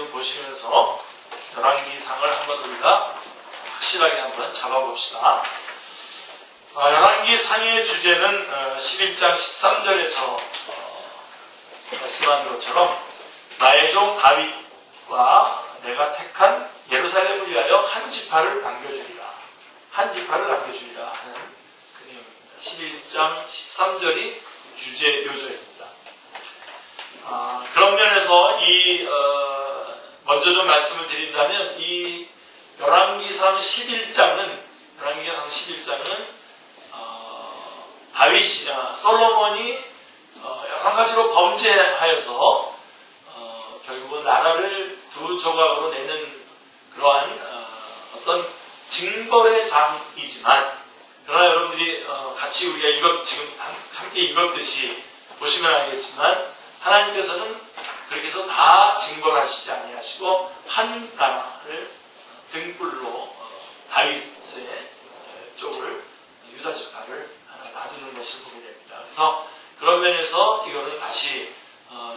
열왕기를 보시면서 열왕기상을 한번 우리가 확실하게 한번 잡아봅시다. 열왕기상의 주제는 11장 13절에서 말씀한 것처럼 나의 종 다윗과 내가 택한 예루살렘을 위하여 한 지파를 남겨주리라. 한 지파를 남겨주리라 하는 그 내용입니다. 11장 13절이 주제 요절입니다. 그런 면에서 먼저 좀 말씀을 드린다면 이 열왕기상 11장은 솔로몬이 여러 가지로 범죄하여서 결국은 나라를 두 조각으로 내는 그러한 어떤 징벌의 장이지만, 그러나 여러분들이 같이 우리가 지금 함께 읽었듯이 보시면 알겠지만, 하나님께서는 그렇게 해서 다 징벌하시지 아니하시고 한 나라를 등불로 다윗의 쪽을 유다 지파를 하나 놔두는 것을 보게 됩니다. 그래서 그런 면에서 이거는 다시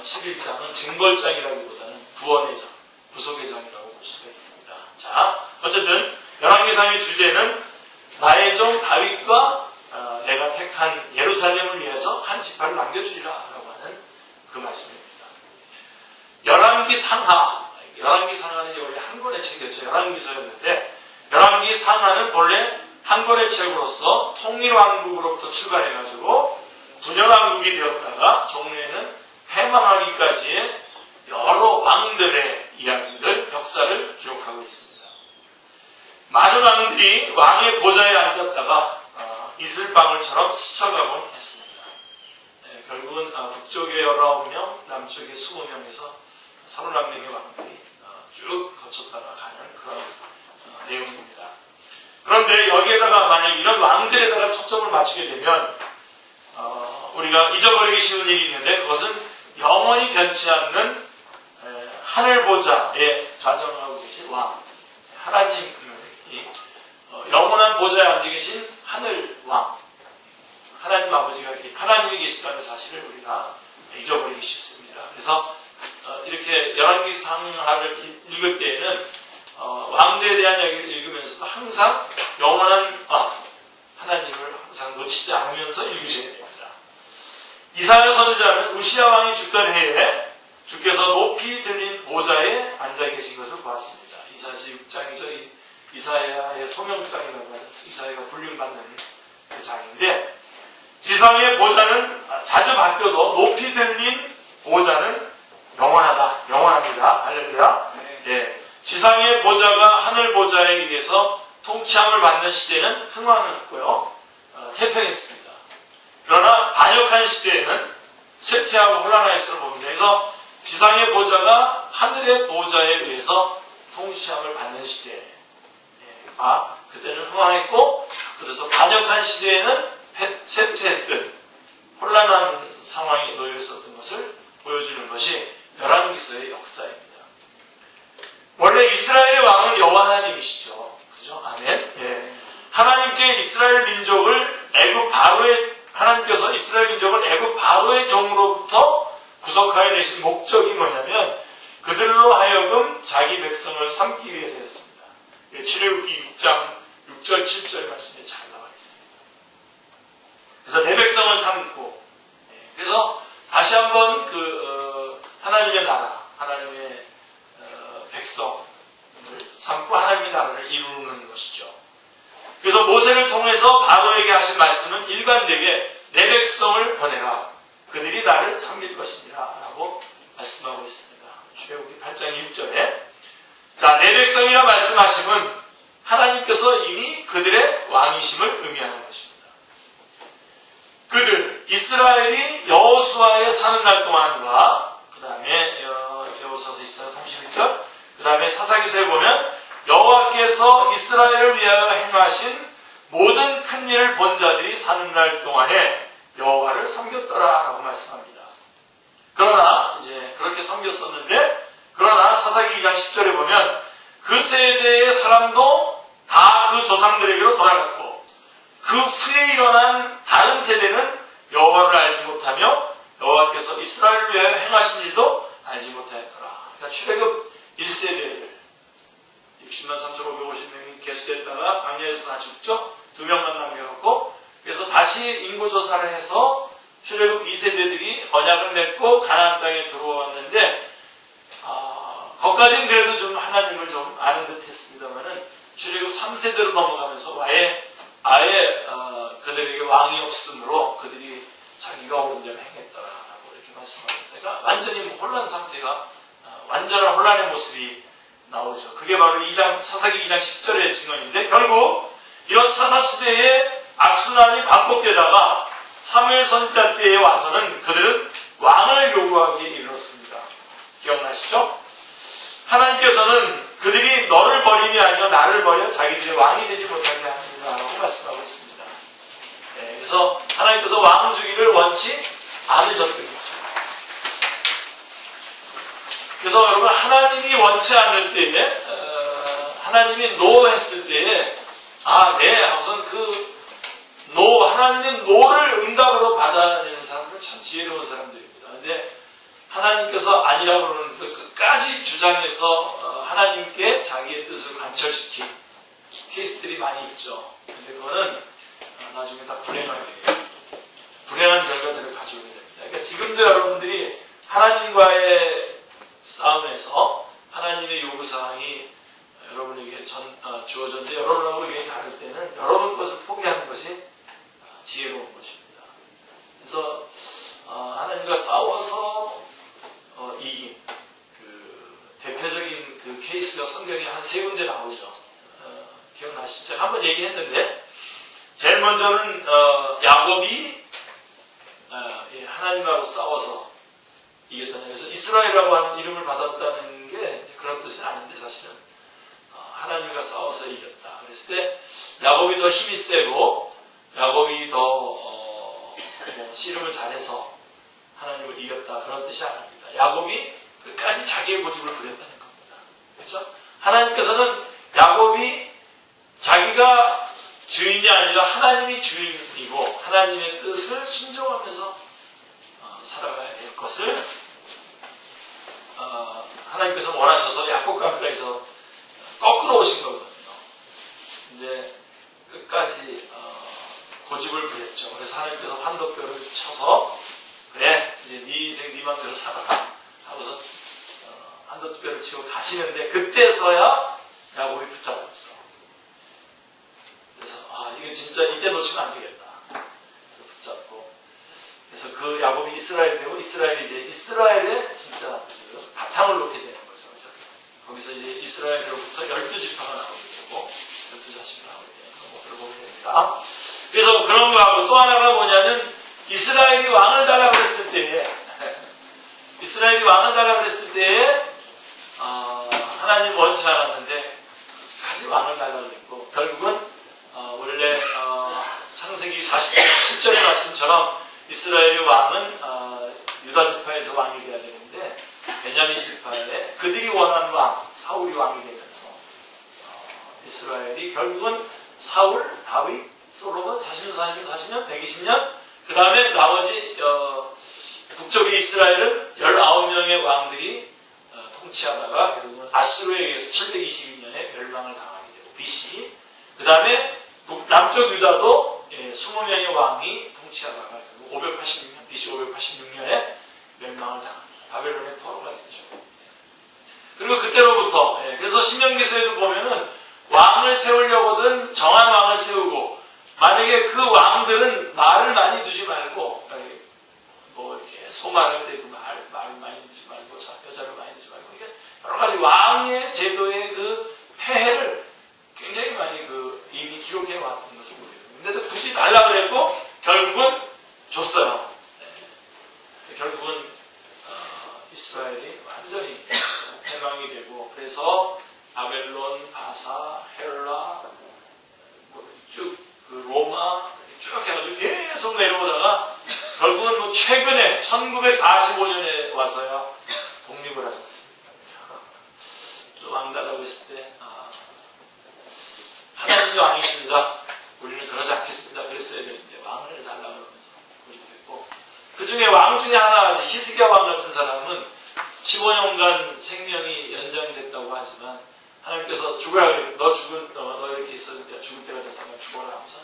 11장은 징벌장이라기보다는 구원의 장, 구속의 장이라고 볼 수가 있습니다. 자, 어쨌든 열왕기상의 주제는 나의 종 다윗과 내가 택한 예루살렘을 위해서 한 지파를 남겨주리라 라고 하는 그 말씀입니다. 열왕기상하는 이제 원래 한 권의 책이었죠. 열왕기서였는데, 열왕기상하는 원래 한 권의 책으로서 통일왕국으로부터 출발해가지고 분열왕국이 되었다가 종래에는 패망하기까지의 여러 왕들의 이야기를, 역사를 기록하고 있습니다. 많은 왕들이 왕의 보좌에 앉았다가 이슬방울처럼 스쳐가곤 했습니다. 결국은 북쪽에 19명, 남쪽에 20명에서 31명의 왕들이 쭉 거쳤다가 가는 그런 내용입니다. 그런데 여기에다가 만약 이런 왕들에다가 초점을 맞추게 되면 우리가 잊어버리기 쉬운 일이 있는데, 그것은 영원히 변치 않는 하늘 보좌에 좌정하고 계신 왕, 하나님이 영원한 보좌에 앉아 계신 하늘 왕, 하나님 아버지가 하나님이 계시다는 사실을 우리가 잊어버리기 쉽습니다. 그래서 이렇게 열왕기상하를 읽을 때에는 왕들에 대한 이야기를 읽으면서도 항상 영원한 하나님을 항상 놓치지 않으면서 읽으셔야 됩니다. 이사야 선지자는 우시야 왕이 죽던 해에 주께서 높이 들린 보좌에 앉아 계신 것을 보았습니다. 이사야서 6장이죠. 이사야의 소명장이라고 하는, 이사야가 불림받는 그 장인데, 지상의 보좌는 자주 바뀌어도 높이 들린 보좌는 영원합니다. 할렐루야. 예. 지상의 보좌가 하늘 보좌에 의해서 통치함을 받는 시대는 흥왕했고요, 태평했습니다. 그러나 반역한 시대에는 쇠퇴하고 혼란하였음을 봅니다. 그래서 지상의 보좌가 하늘의 보좌에 의해서 통치함을 받는 시대에 그때는 흥왕했고, 그래서 반역한 시대에는 쇠퇴했던 혼란한 상황이 놓여 있었던 것을 보여주는 것이 열왕기서의 역사입니다. 원래 이스라엘의 왕은 여호와 하나님이시죠. 그죠? 아멘. 예. 하나님께서 이스라엘 민족을 애굽 바로의 종으로부터 구속하여 내신 목적이 뭐냐면, 그들로 하여금 자기 백성을 삼기 위해서였습니다. 출애굽기 6장 6절 7절 말씀에 잘 나와 있습니다. 그래서 내 백성을 삼고, 그래서 다시 한번 하나님의 나라, 하나님의 백성을 삼고 하나님의 나라를 이루는 것이죠. 그래서 모세를 통해서 바로에게 하신 말씀은 일관되게 내 백성을 보내라, 그들이 나를 섬길 것이니라 라고 말씀하고 있습니다. 출애굽기 8장 1절에 자, 내 백성이라 말씀하심은 하나님께서 이미 그들의 왕이심을 의미하는 것입니다. 그들 이스라엘이 여호수아에 사는 날 동안과 그 다음에 여호수아서 24장 31절, 그 다음에 사사기서에 보면 여호와께서 이스라엘을 위하여 행하신 모든 큰 일을 본 자들이 사는 날 동안에 여호와를 섬겼더라 라고 말씀합니다. 그러나 이제 그렇게 섬겼었는데, 그러나 사사기 2장 10절에 보면 그 세대의 사람도 다 그 조상들에게로 돌아갔고, 그 후에 일어난 다른 세대는 여호와를 알지 못하며 여호와께서 이스라엘을 위하여 행하신 일도 알지 못하였더라. 그러니까 출애굽 역사를 해서 출애굽 2세대들이 언약을 맺고 가나안 땅에 들어왔는데 거기까지는 그래도 좀 하나님을 좀 아는 듯 했습니다만은 출애굽 3세대로 넘어가면서 아예 그들에게 왕이 없으므로 그들이 자기가 옳은 대로 행했더라라고 이렇게 말씀합니다. 그러니까 완전히 혼란 상태가 완전한 혼란의 모습이 나오죠. 그게 바로 사사기 2장 10절의 증언인데 결국 이런 사사시대의 악순환이 반복되다가 사무엘 선지자 때에 와서는 그들은 왕을 요구하기에 이르렀습니다. 기억나시죠? 하나님께서는 그들이 너를 버림이 아니라 나를 버려 자기들의 왕이 되지 못하게 하느니라고 말씀하고 있습니다. 네, 그래서 하나님께서 왕 주기를 원치 않으셨던 거죠. 그래서 여러분 하나님이 원치 않을 때에 하나님이 노 했을 때에 네 하고선 하나님의 노를 응답으로 받아내는 사람들은 참 지혜로운 사람들입니다. 근데 하나님께서 아니라고 그러는 끝까지 주장해서 하나님께 자기의 뜻을 관철시킨 케이스들이 많이 있죠. 근데 그거는 나중에 다 불행한 결과들을 가져오게 됩니다. 그러니까 지금도 여러분들이 하나님과의 싸움에서 하나님의 요구사항이 여러분에게 주어졌는데 여러분하고 의견이 다를 때는 여러분 것을 포기하는 것이 지혜로운 것입니다. 그래서 하나님과 싸워서 이긴 대표적인 그 케이스가 성경에 한 3군데 나오죠. 기억나시죠? 제가 한번 얘기했는데 제일 먼저는 야곱이 하나님하고 싸워서 이겼잖아요. 그래서 이스라엘이라고 하는 이름을 받았다는 게 그런 뜻은 아닌데 사실은 하나님과 싸워서 이겼다. 그랬을 때 야곱이 더 힘이 세고 야곱이 더 씨름을 잘해서 하나님을 이겼다. 그런 뜻이 아닙니다. 야곱이 끝까지 자기의 고집을 부렸다는 겁니다. 그렇죠? 하나님께서는 야곱이 자기가 주인이 아니라 하나님이 주인이고 하나님의 뜻을 순종하면서 살아가야 될 것을 하나님께서 원하셔서 야곱 가까이서 거꾸로 오신 거거든요. 근데 끝까지 고집을 부렸죠. 그래서 하나님께서 환도뼈를 쳐서 그래 이제 네 인생 네 맘대로 살아라 하고서 환도뼈를 치고 가시는데 그때서야 야곱이 붙잡았죠. 그래서 이거 진짜 이때 놓치면 안 되겠다. 붙잡고 그래서 그 야곱이 이스라엘 되고 이스라엘이 이제 이스라엘의 진짜 그 바탕을 놓게 되는 거죠. 그렇죠? 거기서 이제 이스라엘로부터 12지파가 나오게 되고 12자식이 나오게 되는 것들을 보게 됩니다. 그래서 그런 거하고 또 하나가 뭐냐면 이스라엘이 왕을 달라고 했을 때에 하나님 원치 않았는데 까지 왕을 달라고 했고 결국은 원래 창세기 40절 말씀처럼 이스라엘의 왕은 유다 지파에서 왕이 되어야 되는데 베냐민 지파에 그들이 원하는 왕 사울이 왕이 되면서 이스라엘이 결국은 사울, 다윗, 솔로몬 40년, 120년 그 다음에 나머지 북쪽의 이스라엘은 19명의 왕들이 통치하다가 결국은 아수르에 의해서 722년에 멸망을 당하게 되고 BC 그 다음에 남쪽 유다도 20명의 왕이 통치하다가 결국 586년, BC 586년에 멸망을 당합니다. 바벨론의 포로가 되죠. 그리고 그때로부터 그래서 신명기서에도 보면은 왕을 세우려거든 정한 왕을 세우고 만약에 그 왕들은 말을 많이 두지 말고 뭐 이렇게 소말할 때 그 말을 많이 두지 말고 여자를 많이 두지 말고 이게 여러 가지 왕의 제도의 그 폐해를 굉장히 많이 이미 기록해 왔던 것을 보게 됩니다. 근데도 굳이 달라고 했고 결국은 줬어요. 결국은 이스라엘이 완전히 패망이 되고 그래서 바벨론, 바사, 헬라 쭉 그 로마 쭉 해가지고 계속 내려오다가 결국은 최근에 1945년에 와서야 독립을 하지 않습니까? 또 왕달라고 했을 때 하나님이 왕이십니다. 우리는 그러지 않겠습니다. 그랬어야 되는데 왕을 달라고 그러면서 고집했고 그 중에 왕 중에 하나 히스기야 왕 같은 사람은 15년간 생명이 연장됐다고 하지만 하나님께서 죽으라 그래요. 너 이렇게 있었는데 죽을 때가 됐으면 죽어라 하면서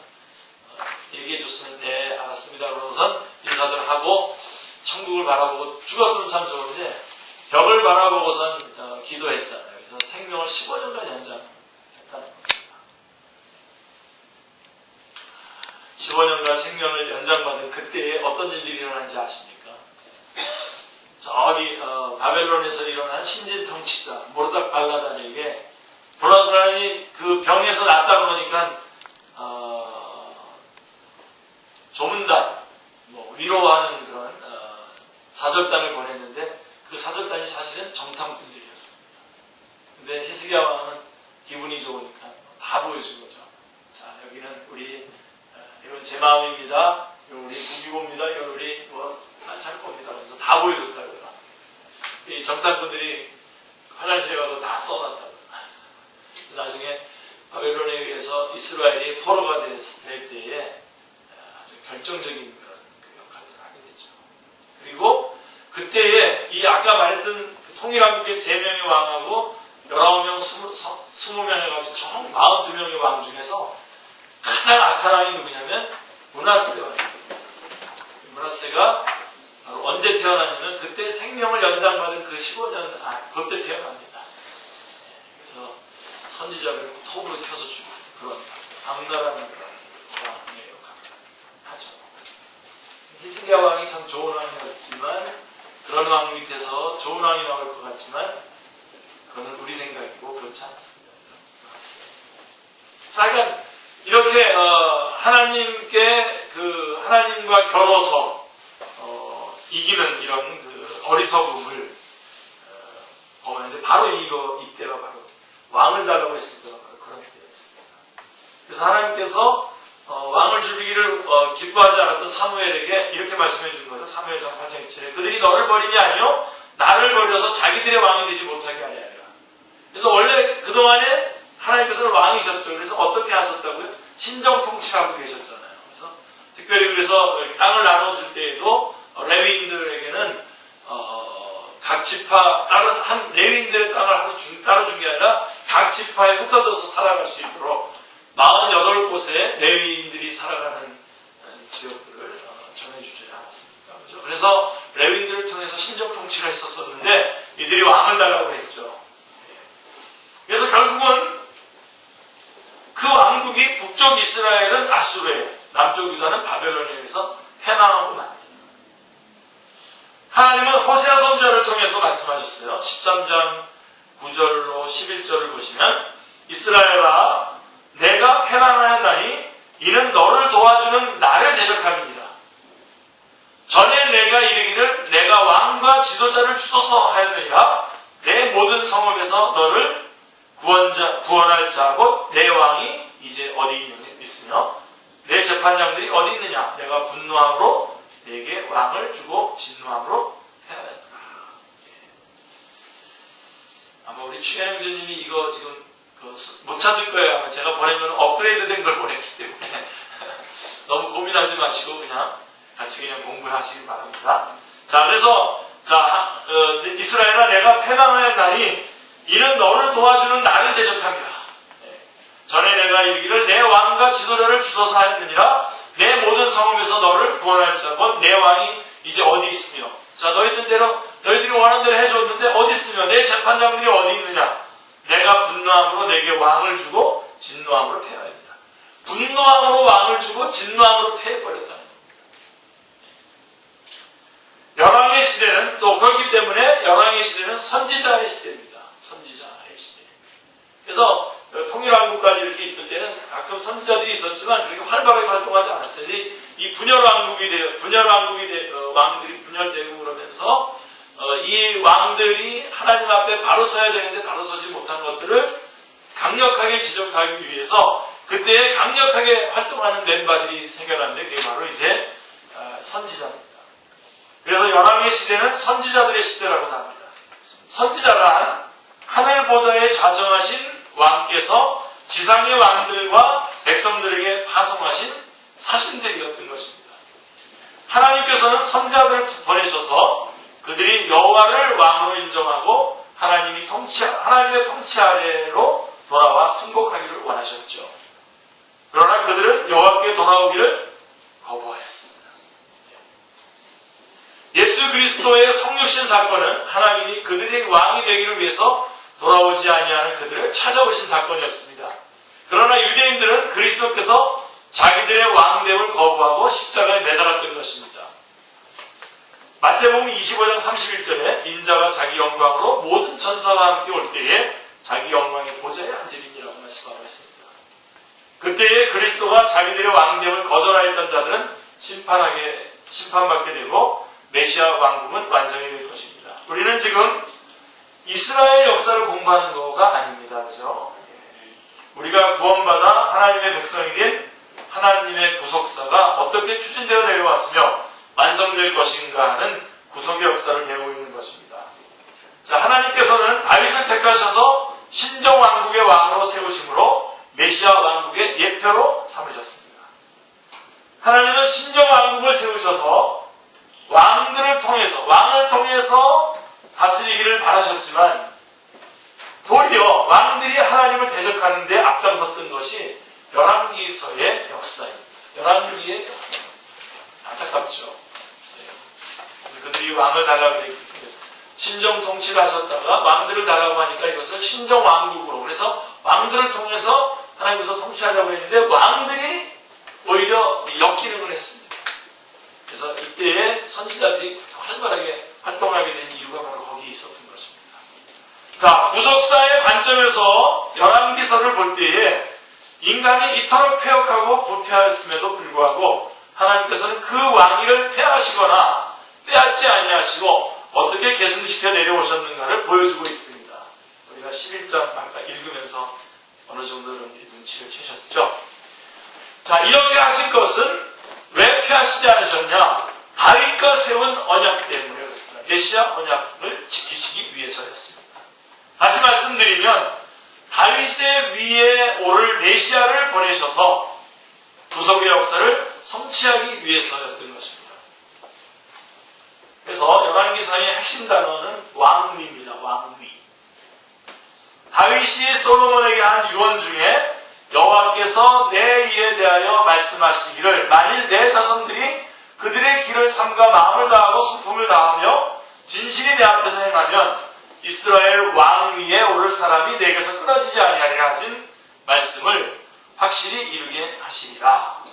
얘기해줬으면 네 알았습니다. 그러고선 인사들 하고 천국을 바라보고 죽었으면 참 좋은데 벽을 바라보고선 기도했잖아요. 그래서 생명을 15년간 연장했다는 겁니다. 15년간 생명을 연장받은 그때에 어떤 일들이 일어난지 아십니까? 저기 바벨론에서 일어난 신진 통치자 모르닥 발라단에게 보라그란이 그 병에서 낫다 그러니까 조문단 위로하는 그런 사절단을 보냈는데 그 사절단이 사실은 정탐꾼들이었습니다. 근데 히스기야 왕은 기분이 좋으니까 다 보여준 거죠. 자 여기는 우리 이건 제 마음입니다. 이건 우리 국기고입니다. 이건 우리 쌀창고입니다. 그래서 다 보여줬다고요. 이 정탐꾼들이 화장실에 가서 다 써놨다고요. 나중에 바벨론에 의해서 이스라엘이 포로가 될 때에 아주 결정적인 그런 역할을 하게 되죠. 그리고 그때에 이 아까 말했던 그 통일왕국의 3명의 왕하고 19명, 20명 해가지고 총 42명의 왕 중에서 가장 악한 왕이 누구냐면 므낫세 왕입니다. 므낫세가 바로 언제 태어나냐면 그때 생명을 연장받은 그 15년 그때 태어납니다. 그래서 선지자를 톱으로 켜서 주고 그런 악랄한 그런 왕의 역할을 하죠. 히스기야 왕이 참 좋은 왕이었지만 그런 왕 밑에서 좋은 왕이 나올 것 같지만 그거는 우리 생각이고 그렇지 않습니다. 그러니까 이렇게 하나님께 하나님과 겨뤄서 이기는 이런 그 어리석음을 범하는데 바로 이때가 바로 왕을 달라고 했을 때가 바로 그런 때였습니다. 그래서 하나님께서 왕을 주기를 기뻐하지 않았던 사무엘에게 이렇게 말씀해 준 거죠. 사무엘상 8장 2절에 그들이 너를 버림이 아니요 나를 버려서 자기들의 왕이 되지 못하게 하려 하리라. 그래서 원래 그동안에 하나님께서는 왕이셨죠. 그래서 어떻게 하셨다고요? 신정 통치를 하고 계셨잖아요. 그래서 특별히 그래서 땅을 나눠줄 때에도 레위인들에게는 각 지파 다른 한 레위인들의 땅을 따로 준 게 아니라 각 지파에 흩어져서 살아갈 수 있도록 48곳에 레위인들이 살아가는 지역들을 전해주지 않았습니까? 그렇죠? 그래서 레위인들을 통해서 신정 통치를 했었었는데 이들이 왕을 달라고 했죠. 그래서 결국은 그 왕국이 북쪽 이스라엘은 아수르에, 남쪽 유다는 바벨론에 의해서 패망하고 맙니다. 하나님은 호세아 선지자를 통해서 말씀하셨어요. 13장 9절로 11절을 보시면 이스라엘아 내가 패망하였나니 이는 너를 도와주는 나를 대적함이니라. 전에 내가 이르기를 내가 왕과 지도자를 주소서 하였느니라. 내 모든 성읍에서 너를 구원할 자고 내 왕이 이제 어디 있으며 내 재판장들이 어디 있느냐. 내가 분노함으로 내게 왕을 주고 진노함으로 패하였다. 아마 우리 추현영주님이 이거 지금 못 찾을 거예요. 아마 제가 보낸 거는 업그레이드 된 걸 보냈기 때문에 너무 고민하지 마시고 그냥 같이 그냥 공부하시기 바랍니다. 자, 그래서 이스라엘아 내가 패망하였나니 이는 너를 도와주는 나를 대적함이라. 전에 내가 이르기를 내 왕과 지도자를 주소서 하였느니라. 내 모든 성읍에서 너를 구원할 자고 내 왕이 이제 어디 있으며. 자, 너희들이 원하는 대로 해줬는데 어디 있으며 내 재판장들이 어디 있느냐. 내가 분노함으로 내게 왕을 주고 진노함으로 패하였느니라. 분노함으로 왕을 주고 진노함으로 패해버렸다는 겁니다. 열왕의 시대는 또 그렇기 때문에 열왕의 시대는 선지자의 시대입니다. 선지자의 시대. 그래서 통일왕국까지 이렇게 있을 때는 가끔 선지자들이 있었지만 그렇게 활발하게 활동하지 않았어요. 이 왕들이 분열되고 그러면서 이 왕들이 하나님 앞에 바로 서야 되는데 바로 서지 못한 것들을 강력하게 지적하기 위해서 그때 강력하게 활동하는 멤버들이 생겨났는데 그게 바로 이제 선지자입니다. 그래서 열왕의 시대는 선지자들의 시대라고 합니다. 선지자란 하늘 보좌에 좌정하신 왕께서 지상의 왕들과 백성들에게 파송하신 사신들이었던 것입니다. 하나님께서는 선지자들을 보내셔서 그들이 여호와를 왕으로 인정하고 하나님의 통치 아래로 돌아와 순복하기를 원하셨죠. 그러나 그들은 여호와께 돌아오기를 거부하였습니다. 예수 그리스도의 성육신 사건은 하나님이 그들의 왕이 되기를 위해서 돌아오지 아니하는 그들을 찾아오신 사건이었습니다. 그러나 유대인들은 그리스도께서 자기들의 왕됨을 거부하고 십자가에 매달았던 것입니다. 마태복음 25장 31절에 인자가 자기 영광으로 모든 천사와 함께 올 때에 자기 영광의 보좌에 앉으리니라고 말씀하고 있습니다. 그때에 그리스도가 자기들의 왕됨을 거절하였던 자들은 심판받게 되고 메시아 왕국은 완성이 될 것입니다. 우리는 지금 이스라엘 역사를 공부하는 거가 아닙니다. 그죠? 우리가 구원받아 하나님의 백성이 된 하나님의 구속사가 어떻게 추진되어 내려왔으며 완성될 것인가 하는 구속의 역사를 배우고 있는 것입니다. 자, 하나님께서는 다윗을 택하셔서 신정왕국의 왕으로 세우심으로 메시아 왕국의 예표로 삼으셨습니다. 하나님은 신정왕국을 세우셔서 왕을 통해서 다스리기를 바라셨지만 도리어 왕들이 하나님을 대적하는 데 앞장섰던 것이 열왕기서의 역사입니다. 열왕기의 역사입니다. 안타깝죠. 그래서 그들이 왕을 달라고 했기 신정 통치를 하셨다가 왕들을 달라고 하니까 이것을 신정왕국으로, 그래서 왕들을 통해서 하나님께서 통치하려고 했는데 왕들이 오히려 역기능을 했습니다. 그래서 이때에 선지자들이 활발하게 활동하게 된 이유가 바로 거기에 있었던 것입니다. 자, 구속사의 관점에서 열왕기서를 볼 때에 인간이 이토록 패역하고 부패하였음에도 불구하고 하나님께서는 그 왕위를 폐하시거나 빼앗지 아니하시고 어떻게 계승시켜 내려오셨는가를 보여주고 있습니다. 우리가 11장 아까 읽으면서 어느 정도 여러분들이 눈치를 채셨죠? 자, 이렇게 하신 것은 왜 폐하시지 않으셨냐? 다윗과 세운 언약 때문에 그렇습니다. 메시아 언약을 지키시기 위해서였습니다. 다시 말씀드리면 다윗의 위에 오를 메시아를 보내셔서 구속의 역사를 성취하기 위해서였던 것입니다. 그래서 열왕기서의 핵심 단어는 왕위입니다. 왕위. 다윗이 솔로몬에게 한 유언 중에 여호와께서 내 일에 대하여 말씀하시기를 만일 내 자손들이 그들의 길을 삼가 마음을 다하고 성품을 다하며 진실이 내 앞에서 행하면 이스라엘 왕위에 오를 사람이 내게서 끊어지지 아니하리라 하신 말씀을 확실히 이루게 하시리라.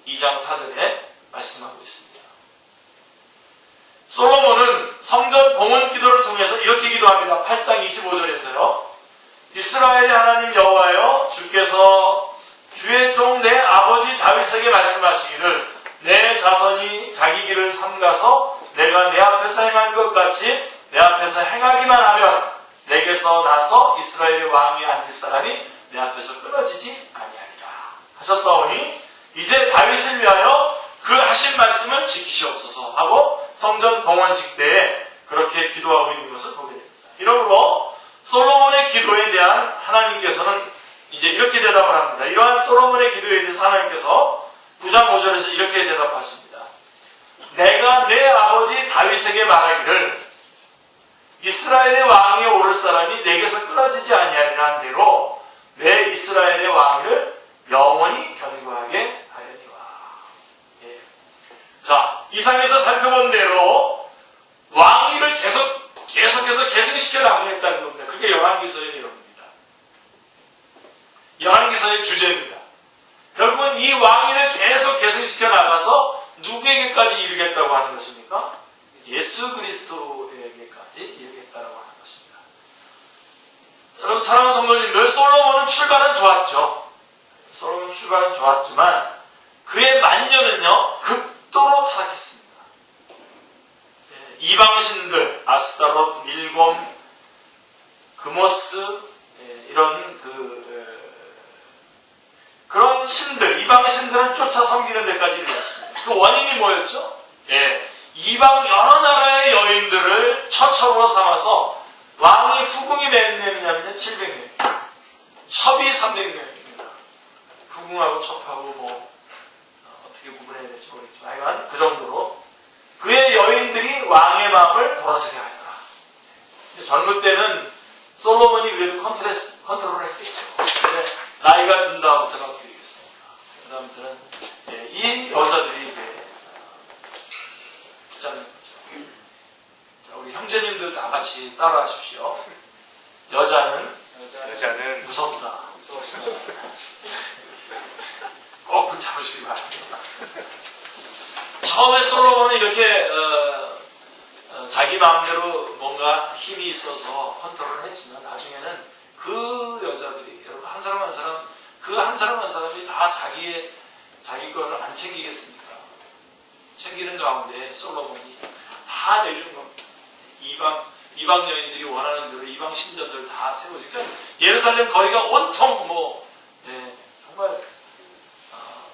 2장 4절에 말씀하고 있습니다. 솔로몬은 성전 봉헌 기도를 통해서 이렇게 기도합니다. 8장 25절에서요. 이스라엘의 하나님 여호와여, 주께서 주의 종 내 아버지 다윗에게 말씀하시기를 내 자손이 자기 길을 삼가서 내가 내 앞에서 행한 것 같이 내 앞에서 행하기만 하면 내게서 나서 이스라엘의 왕위에 앉을 사람이 내 앞에서 끊어지지 아니하리라 하셨사오니 이제 다윗을 위하여 그 하신 말씀을 지키시옵소서 하고 성전 봉헌식 때에 그렇게 기도하고 있는 것을 보게 됩니다. 이러므로 솔로몬의 기도에 대한 하나님께서는 이제 이렇게 대답을 합니다. 이러한 솔로몬의 기도에 대해서 하나님께서 9장 5절에서 이렇게 대답하십니다. 내가 내 아버지 다윗에게 말하기를 이스라엘의 왕위에 오를 사람이 내게서 끊어지지 아니하리라 한 대로 내 이스라엘의 왕위를 영원히 견고하게 하려니와. 예. 자, 이상에서 살펴본 대로 왕위를 계속해서 계승시켜 나가겠다는 겁니다. 그게 열왕기서의 내용입니다. 열왕기서의 주제입니다. 결국은 이 왕위를 계속 계승시켜 나가서 누구에게까지 이르겠다고 하는 것입니까? 예수 그리스도에게까지 이르겠다고 하는 것입니다. 여러분 사랑하는 성도님들, 솔로몬은 출발은 좋았죠. 솔로몬 출발은 좋았지만 그의 만년은요 극도로 타락했습니다. 이방신들, 아스타롯, 밀곰, 그모스, 이런 그런 신들, 이방신들을 쫓아 섬기는 데까지 이르렀습니다. 그 원인이 뭐였죠? 이방 여러 나라의 여인들을 처첩으로 삼아서 왕이 후궁이 몇 명이냐면 700명, 첩이 300명입니다. 후궁하고 첩하고 어떻게 구분해야 될지 모르겠지만 하여간 그 정도로 그의 여인들이 왕의 마음을 돌아서게 하더라. 젊을 때는 솔로몬이 그래도 컨트롤을 했겠죠. 나이가 든 다음부터는 어떻게 되겠습니까? 그다음부터는 이 여자들이 이제 참 우리 형제님들 다 같이 따라하십시오. 여자는 무섭다. 꼭 붙잡으시기 바랍니다. 처음에 솔로몬은 이렇게 자기 마음대로 뭔가 힘이 있어서 컨트롤을 했지만 나중에는 그 여자들이 여러분 한 사람 한 사람 그 한 사람 한 사람이 다 자기 거를 안 챙기겠습니까? 챙기는 가운데 솔로몬이 다 내주는 겁니다. 이방 여인들이 원하는 대로 이방 신전들 다 세워지니까 예루살렘 거리가 온통 정말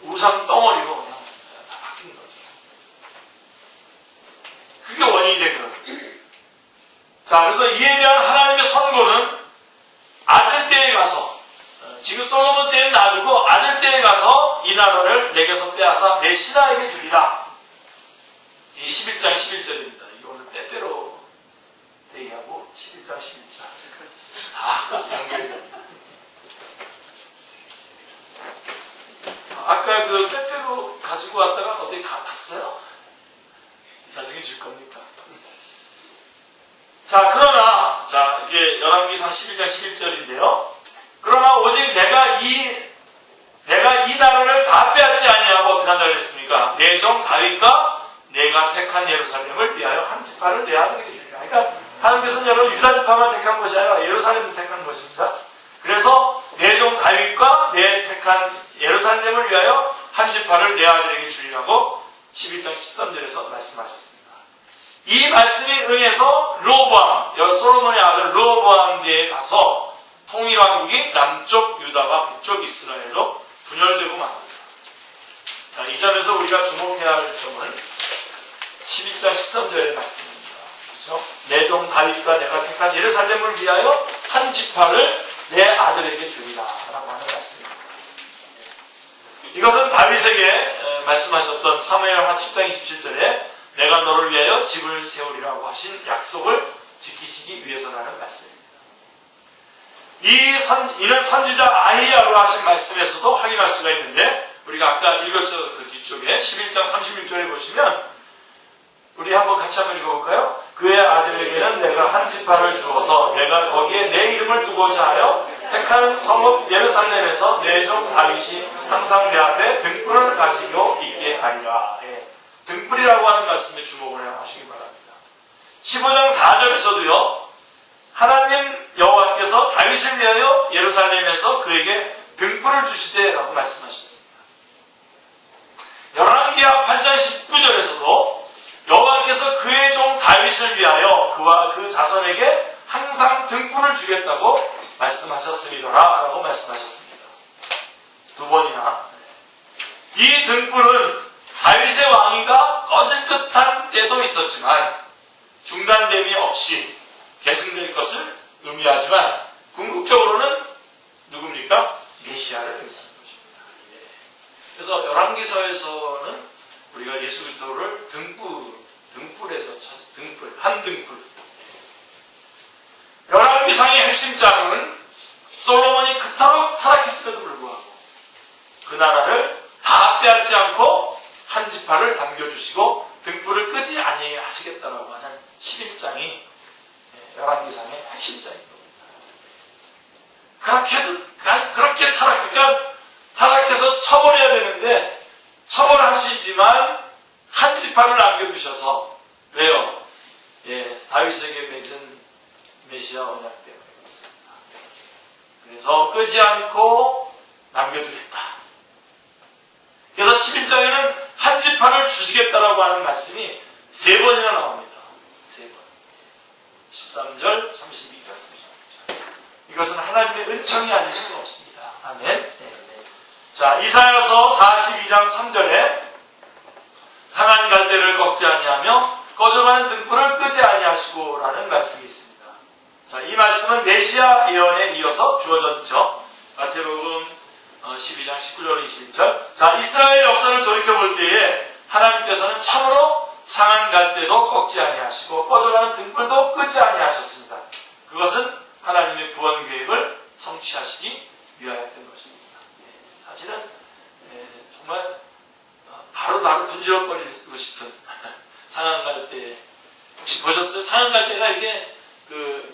우상 덩어리로 그냥 다 바뀐 거죠. 그게 원인이 된 거예요. 자, 그래서 이에 대한 하나님의 선고는 아들 때에 가서 지금 솔로몬 때는 놔두고 아들 때에 가서 이 나라를 내게서 빼앗아 내 신하에게 주리라. 이게 11장 11절입니다. 이게 오늘 빼빼로 대기하고 11장 11절 다 연결이 됩니다. 아까 그 빼빼로 가지고 왔다가 어디 갔어요? 나중에 줄 겁니까? 자, 그러나 이게 열왕기상 11장 11절인데요. 그러나 오직 내가 이 나라를 다 빼앗지 아니하고 어떻게 한다고 했습니까? 내 종 다윗과 내가 택한 예루살렘을 위하여 한 지파를 내 아들에게 주리라. 그러니까 하나님께서는 여러분 유다 지파만 택한 것이 아니라 예루살렘도 택한 것입니다. 그래서 내 종 다윗과 내 택한 예루살렘을 위하여 한 지파를 내 아들에게 주리라고 11장 13절에서 말씀하셨습니다. 이 말씀이 응해서 로보암, 솔로몬의 아들 로보암대에 가서 통일왕국이 남쪽 유다와 북쪽 이스라엘로 분열되고 맙니다. 자, 이 점에서 우리가 주목해야 할 점은 11장 13절의 말씀입니다. 그렇죠? 내 종 다윗과 내가 택한 예루살렘을 위하여 한 지파를 내 아들에게 주리라 라고 하는 말씀입니다. 이것은 다윗에게 말씀하셨던 사무엘하 10장 27절에 내가 너를 위하여 집을 세우리라고 하신 약속을 지키시기 위해서라는 말씀입니다. 이는 선지자 아히야로 하신 말씀에서도 확인할 수가 있는데 우리가 아까 읽었죠. 그 뒤쪽에 11장 36절에 보시면 우리 한번 같이 한번 읽어볼까요? 그의 아들에게는 내가 한 지파를 주어서 내가 거기에 내 이름을 두고자 하여 택한 성읍 예루살렘에서 내 종 다윗이 항상 내 앞에 등불을 가지고 있게 하리라. 등불이라고 하는 말씀에 주목을 하시기 바랍니다. 15장 4절에서도요. 하나님 여호와께서 다윗을 위하여 예루살렘에서 그에게 등불을 주시되 라고 말씀하셨습니다. 열왕기하 8장 19절에서도 여호와께서 그의 종 다윗을 위하여 그와 그 자손에게 항상 등불을 주겠다고 말씀하셨음이더라 라고 말씀하셨습니다. 두 번이나. 이 등불은 다윗의 왕위가 꺼질 듯한 때도 있었지만 중단됨이 없이 계승될 것을 의미하지만 궁극적으로는 누굽니까? 메시아를 의미하는 것입니다. 그래서 열왕기서에서는 우리가 예수 그리스도를 등불에서 한 등불. 열왕기상의 핵심장은 솔로몬이 그토록 타락했음에도 불구하고 그 나라를 다 빼앗지 않고 한 지파를 남겨주시고 등불을 끄지 아니하시겠다라고 하는 11장이 열왕기상의 핵심장인 겁니다. 그렇게 타락해서 처벌해야 되는데 처벌하시지만 한 지파를 남겨두셔서 왜요? 다윗에게 맺은 메시아 언약 때문에 그렇습니다. 그래서 끄지 않고 남겨두겠다. 그래서 11장에는 한 지파를 주시겠다라고 하는 말씀이 3번이나 나옵니다. 3번. 13절, 32절, 33절. 이것은 하나님의 은총이 아닐 수가 없습니다. 아멘. 자, 이사야서 42장 3절에 상한 갈대를 꺾지 아니하며 꺼져가는 등불을 끄지 아니하시고 라는 말씀이 있습니다. 자, 이 말씀은 메시아 예언에 이어서 주어졌죠. 마태복음 12장 19절 21절. 자, 이스라엘 역사를 돌이켜볼 때에 하나님께서는 참으로 상한 갈대도 꺾지 아니하시고 꺼져가는 등불도 끄지 아니하셨습니다. 그것은 하나님의 구원 계획을 성취하시기 위하였던 것입니다. 사실은 정말 바로 분질러버리고 싶은 상황 갈 때, 혹시 보셨어요? 상황 갈 때가 이렇게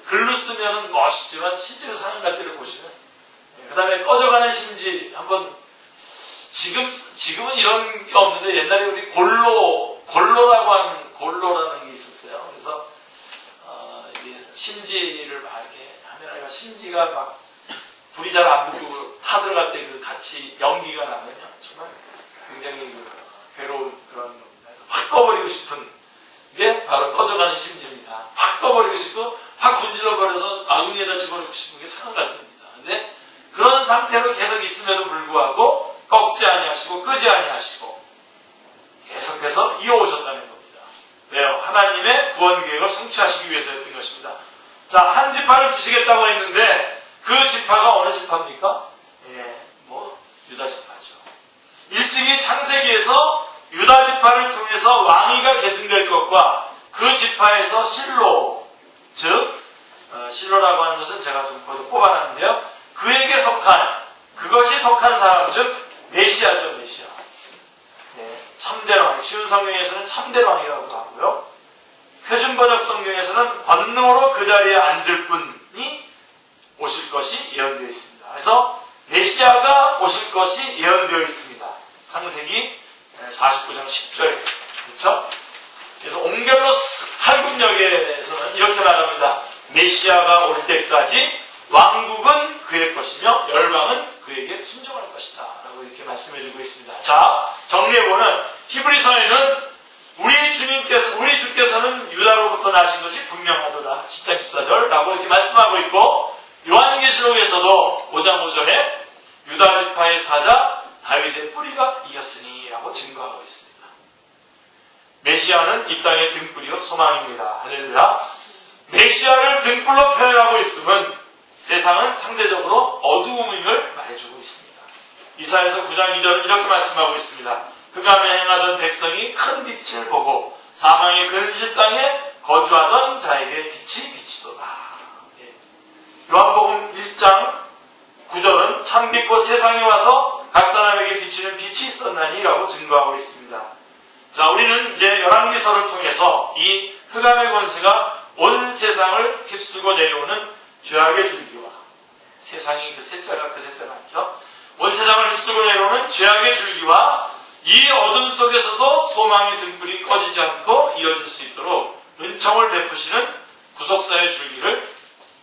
글로 쓰면은 멋있지만 실제로 상황 갈 때를 보시면, 그 다음에 꺼져가는 심지 한번 지금은 이런 게 없는데 옛날에 우리 골로라는 게 있었어요. 그래서 이게 심지를 막 이렇게 하면 심지가 막 불이 잘 안 붙고 타들어갈 때 그 같이 연기가 나면요 정말 굉장히 괴로운 그런 겁니다. 그래서 확 꺼버리고 싶은 게 바로 꺼져가는 심지입니다. 확 꺼버리고 싶고 확 분질러버려서 아궁이에다 집어넣고 싶은 게 상황같습니다. 근데 그런 상태로 계속 있음에도 불구하고 꺾지 아니하시고 끄지 아니하시고 계속해서 이어오셨다는 겁니다. 왜요? 하나님의 구원 계획을 성취하시기 위해서였던 것입니다. 자, 한 지파를 주시겠다고 했는데 그 지파가 어느 지파입니까? 유다 지파죠. 일찍이 창세기에서 유다 지파를 통해서 왕위가 계승될 것과 그 지파에서 실로, 즉 실로라고 하는 것은 제가 좀 뽑아놨는데요. 그에게 속한, 그것이 속한 사람, 즉 메시아죠, 메시아. 참된 왕, 쉬운 성경에서는 참된 왕이라고 하고요. 표준 번역 성경에서는 권능으로 그 자리에 앉을 분이 오실 것이 예언되어 있습니다. 그래서 메시아가 오실 것이 예언되어 있습니다. 창세기 49장 10절에. 그렇죠? 그래서 옹겔로스 8국역에서는 이렇게 나갑니다. 메시아가 올 때까지 왕국은 그의 것이며 열방은 그에게 순종할 것이다. 라고 이렇게 말씀해주고 있습니다. 자, 정리해보면 히브리서에는 우리 주께서는 유다로부터 나신 것이 분명하도다. 10장 14절 라고 이렇게 말씀하고 있고, 요한계시록에서도 5장 5절에 유다 지파의 사자 다윗의 뿌리가 이겼으니 라고 증거하고 있습니다. 메시아는 이 땅의 등불이요 소망입니다. 할렐루야. 메시아를 등불로 표현하고 있음은 세상은 상대적으로 어두움임을 말해주고 있습니다. 이사야서 9장 2절은 이렇게 말씀하고 있습니다. 흑암에 행하던 백성이 큰 빛을 보고 사망의 근실 땅에 거주하던 자에게 빛이 비치도다. 요한복음 1장 9절은 참빛과 세상에 와서 각 사람에게 비치는 빛이 있었나니 라고 증거하고 있습니다. 자, 우리는 이제 열왕기서를 통해서 이 흑암의 권세가 온 세상을 휩쓸고 내려오는 죄악의 줄기와 세상이 그 셋자가 아니죠. 온 세상을 휩쓸고 내려오는 죄악의 줄기와 이 어둠 속에서도 소망의 등불이 꺼지지 않고 이어질 수 있도록 은총을 베푸시는 구속사의 줄기를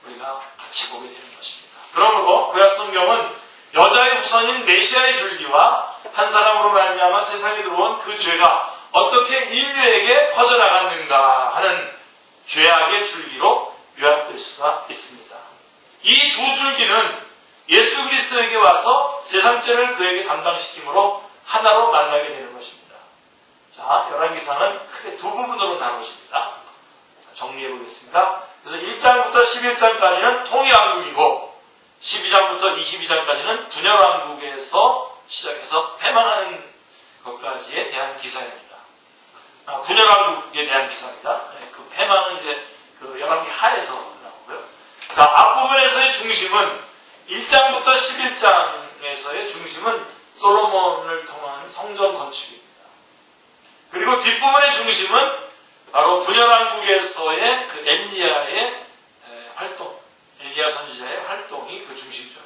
우리가 같이 보게 되는 것입니다. 그러므로 구약성경은 여자의 후손인 메시아의 줄기와 한 사람으로 말미암아 세상에 들어온 그 죄가 어떻게 인류에게 퍼져나갔는가 하는 죄악의 줄기로 요약될 수가 있습니다. 이 두 줄기는 예수 그리스도에게 와서 세상죄를 그에게 담당시킴으로 하나로 만나게 되는 것입니다. 자, 열왕기상은 크게 두 부분으로 나눠집니다. 정리해 보겠습니다. 그래서 1장부터 11장까지는 통일왕국이고 12장부터 22장까지는 분열왕국에서 시작해서 패망하는 것까지에 대한 기사입니다. 분열왕국에 대한 기사입니다. 그 패망은 이제 그 열왕기 하에서 나오고요. 자, 앞부분에서의 중심은 1장부터 11장에서의 중심은 솔로몬을 통한 성전 건축입니다. 그리고 뒷부분의 중심은 바로 분열왕국에서의 그 엘리야의 활동, 엘리야 선지자의 활동이 그 중심점입니다.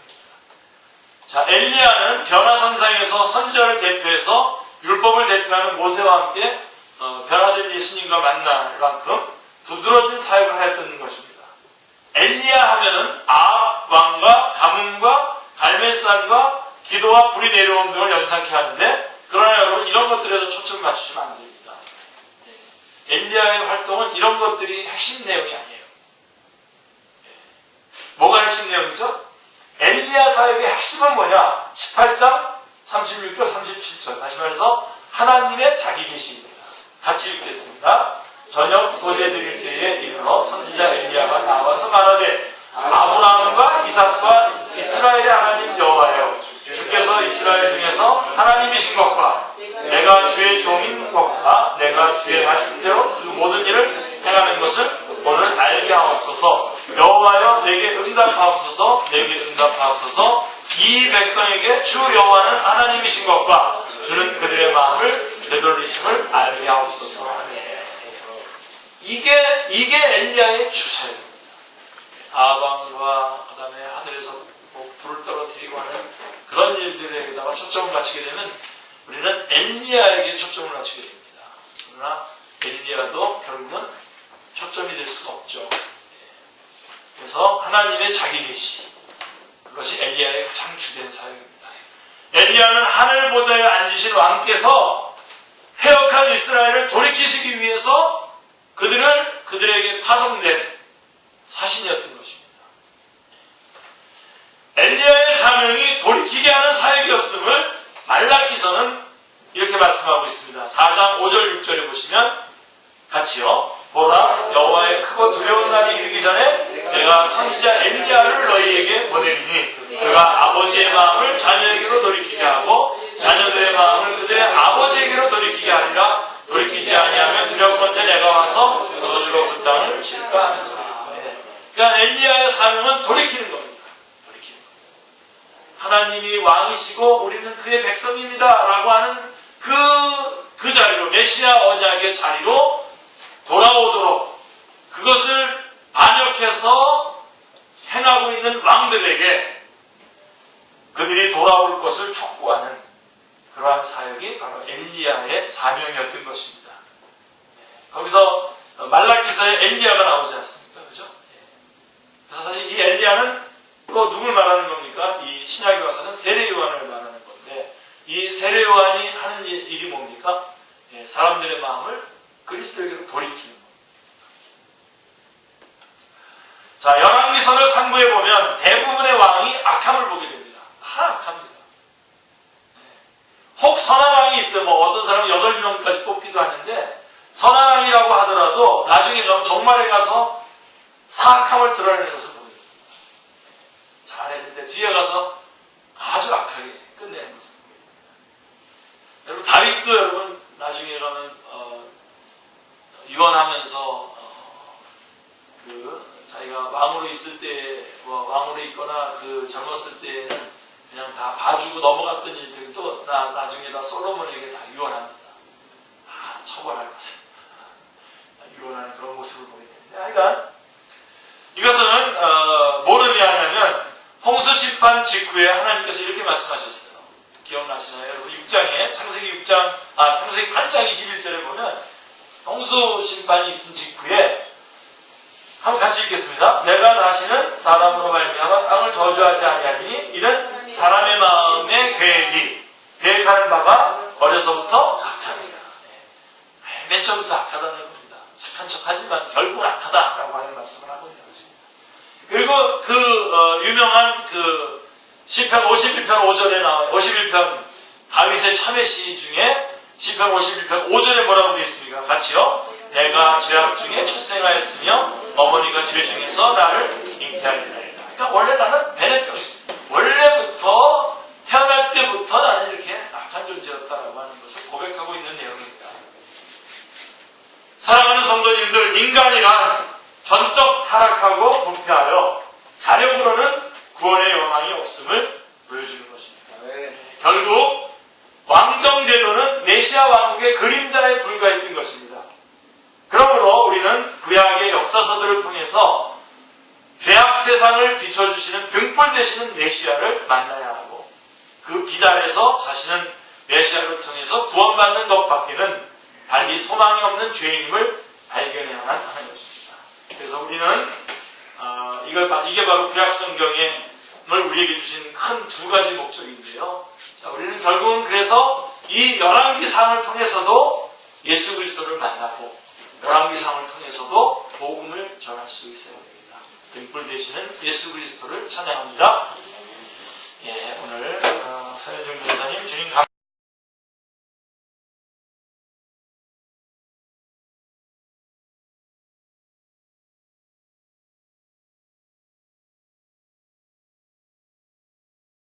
자, 엘리야는 변화선상에서 선지자를 대표해서 율법을 대표하는 모세와 함께 변화된 예수님과 만날 만큼 두드러진 사역을 하였던 것입니다. 엘리야 하면은 아합 왕과 가뭄과 갈멜산과 기도와 불이 내려온 등을 연상케 하는데, 그러나 여러분 이런 것들에도 초점을 맞추시면 안 됩니다. 엘리야의 활동은 이런 것들이 핵심 내용이 아니에요. 뭐가 핵심 내용이죠? 엘리야 사역의 핵심은 뭐냐? 18장 36절 37절 다시 말해서 하나님의 자기 계시입니다. 같이 읽겠습니다. 저녁 소재 드릴 때에 이르러 선지자 엘리야가 나와서 말하되 아브라함과 이삭과 이스라엘의 하나님 여호와여, 주께서 이스라엘 중에서 하나님이신 것과 내가 주의 종인 것과 내가 주의 말씀대로 그 모든 일을 행하는 것을 오늘 알게 하옵소서. 여호와여 내게 응답하옵소서. 내게 응답하옵소서. 이 백성에게 주 여호와는 하나님이신 것과 주는 그들의 마음을 되돌리심을 알게 하옵소서. 이게 엘리야의 추세입니다. 아방과 그 다음에 하늘에서 뭐 불을 떨어뜨리고 하는 그런 일들에다가 초점을 맞추게 되면 우리는 엘리야에게 초점을 맞추게 됩니다. 그러나 엘리야도 결국은 초점이 될 수가 없죠. 그래서 하나님의 자기 계시, 그것이 엘리야의 가장 주된 사역입니다. 엘리야는 하늘 보좌에 앉으신 왕께서 패역한 이스라엘을 돌이키시기 위해서 그들에게 파송된 사신이었던 것입니다. 엘리야의 사명이 돌이키게 하는 사역이었음을 말라기서는 이렇게 말씀하고 있습니다. 4장 5절 6절에 보시면 같이요. 보라, 여호와의 크고 두려운 날이 이르기 전에 내가 선지자 엘리야를 너희에게 보내리니 그가 아버지의 마음을 자녀에게로 돌이키게 하고 자녀들의 마음을 그들의 아버지에게로 돌이키게 하리라. 돌이키지 아니하면 두렵건대 내가 와서 저주로 그 땅을 칠까 하는구나. 그러니까 엘리야의 사명은 돌이키는 겁니다. 돌이키는 겁니다. 하나님이 왕이시고 우리는 그의 백성입니다 라고 하는 그 자리로, 메시아 언약의 자리로 돌아오도록 그것을 반역해서 행하고 있는 왕들에게 그들이 돌아올 것을 촉구하는 그러한 사역이 바로 엘리야의 사명이었던 것입니다. 거기서 말라기서에 엘리야가 나오지 않습니까? 그죠? 그래서 사실 이 엘리야는 또 누굴 말하는 겁니까? 이 신약에 와서는 세례 요한을 말하는 건데 이 세례 요한이 하는 일이 뭡니까? 사람들의 마음을 그리스도에게로 돌이키는 겁니다. 자, 열왕기서를 상부해 보면 대부분의 왕이 악함을 보게 됩니다. 다 악합니다. 혹 선한 왕이 있어요. 뭐 어떤 사람은 8명까지 뽑기도 하는데 선한 왕이라고 하더라도 나중에 가면 종말에 가서 사악함을 드러내는 것을 보게 됩니다. 잘했는데 뒤에 가서 아주 악하게 끝내는 것을 보게 됩니다. 여러분 다윗도 여러분 나중에 가면 유언하면서 자기가 왕으로 있을 때, 왕으로 있거나 젊었을 때에는 그냥 다 봐주고 넘어갔던 일들도 나중에 다 솔로몬에게 다 유언합니다. 다 처벌할 것을 유언하는 그런 모습을 보게 됩니다. 그러니까 이것은 뭐를 의미하냐면 홍수 심판 직후에 하나님께서 이렇게 말씀하셨어요. 기억나시나요? 여러분 6장에 창세기 8장 21절에 보면 홍수 심판이 있은 직후에 한번 같이 읽겠습니다. 내가 다시는 사람으로 말미암아 땅을 저주하지 아니하니 이는 사람의 마음의 계획하는 바가 어려서부터 악합니다. 맨 처음부터 악하다는 겁니다. 착한 척하지만 결국은 악하다라고 하는 말씀을 하고 있는 것입니다. 그리고 유명한 시편 51편 5절에 나와요. 51편 다윗의 참회시 중에 시편 51편 5절에 뭐라고 되어 있습니까? 같이요. 내가 죄악 중에 출생하였으며 어머니가 죄 중에서 나를 잉태하리라. 그러니까 원래 나는 베네병신. 원래부터 태어날 때부터 나는 이렇게 악한 존재였다라고 하는 것을 고백하고 있는 내용입니다. 사랑하는 성도님들, 인간이란 전적 타락하고 부패하여 자력으로는 구원의 영광이 없음을 보여주는 것입니다. 결국 왕정제도는 메시아 왕국의 그림자에 불과했던 것입니다. 그러므로 우리는 구약의 역사서들을 통해서 죄악 세상을 비춰주시는 등불 되시는 메시아를 만나야 하고 그 길 아래서 자신은 메시아를 통해서 구원받는 것밖에는 달리 소망이 없는 죄인임을 발견해야만 하는 것입니다. 그래서 우리는 이게 바로 구약 성경을 우리에게 주신 큰 두 가지 목적인데요. 자, 우리는 결국은 그래서 이 열왕기상을 통해서도 예수 그리스도를 만나고 열왕기상을 통해서도 복음을 전할 수 있어야 됩니다. 등불 되시는 예수 그리스도를 찬양합니다. 오늘 서현중 전사님 주님